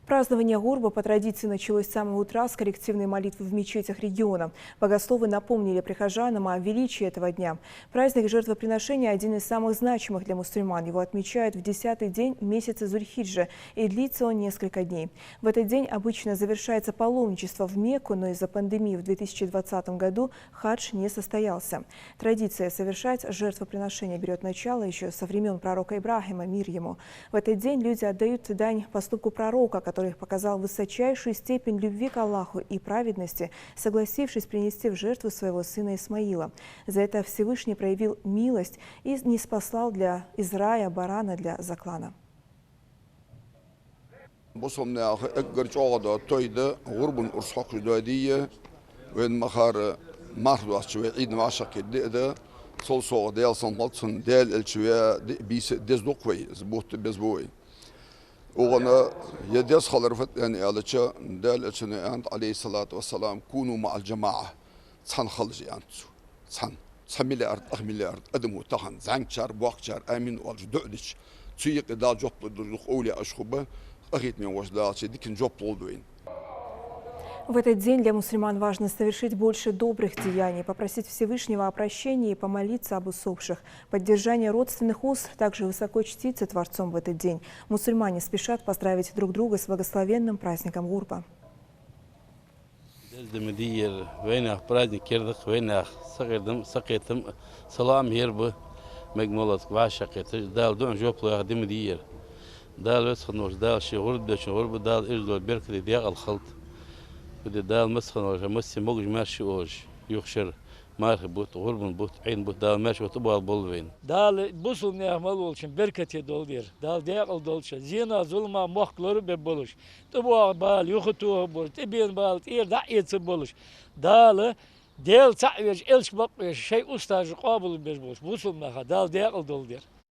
Празднование Гурба по традиции началось с самого утра с коллективной молитвы в мечетях региона. Богословы напомнили прихожанам о величии этого дня. Праздник жертвоприношения – один из самых значимых для мусульман. Его отмечают в 10-й день месяца Зуль-Хиджа, и длится он несколько дней. В этот день обычно завершается паломничество в Мекку, но из-за пандемии в 2020 году хадж не состоялся. Традиция совершать жертвоприношение берет начало еще со времен пророка Ибрахима, мир ему. В этот день люди отдают дань поступку пророка, который показал высочайшую степень любви к Аллаху и праведности, согласившись принести в жертву своего сына Исмаила. За это Всевышний проявил милость и ниспослал из рая барана для заклана. وغنا يدرس خلرفت يعني على شا دال أنت عليه الصلاة والسلام كونوا مع الجماعة تصحن خلص يعني تصحن مليارد مليارد أدمو تهان زعنشار بوقشار آمين والجدودش تيجي دا جوب دخول أولي أشخبه أخيت من وجدات ديكن جوب طولوين. В этот день для мусульман важно совершить больше добрых деяний, попросить Всевышнего о прощении и помолиться об усопших. Поддержание родственных уз также высоко чтится Творцом в этот день. Мусульмане спешат поздравить друг друга с благословенным праздником Гурба. بدي دال مسخن وجه مسي موج ماشي وج يخشر مارخ بوت غربن بوت عين بوت دال ماشي وتبغى بولوين دال بوصل نعمل ولشن بركة دولدير دال ديال دولش زينا ظلمة مخلور ببولش تبغى بال يختوه بول تبين بال تير دعيت بولش دال ديال تعيش إلش بق شيء أستاذ قابل بيجبوش بوصل نها دال ديال دولدير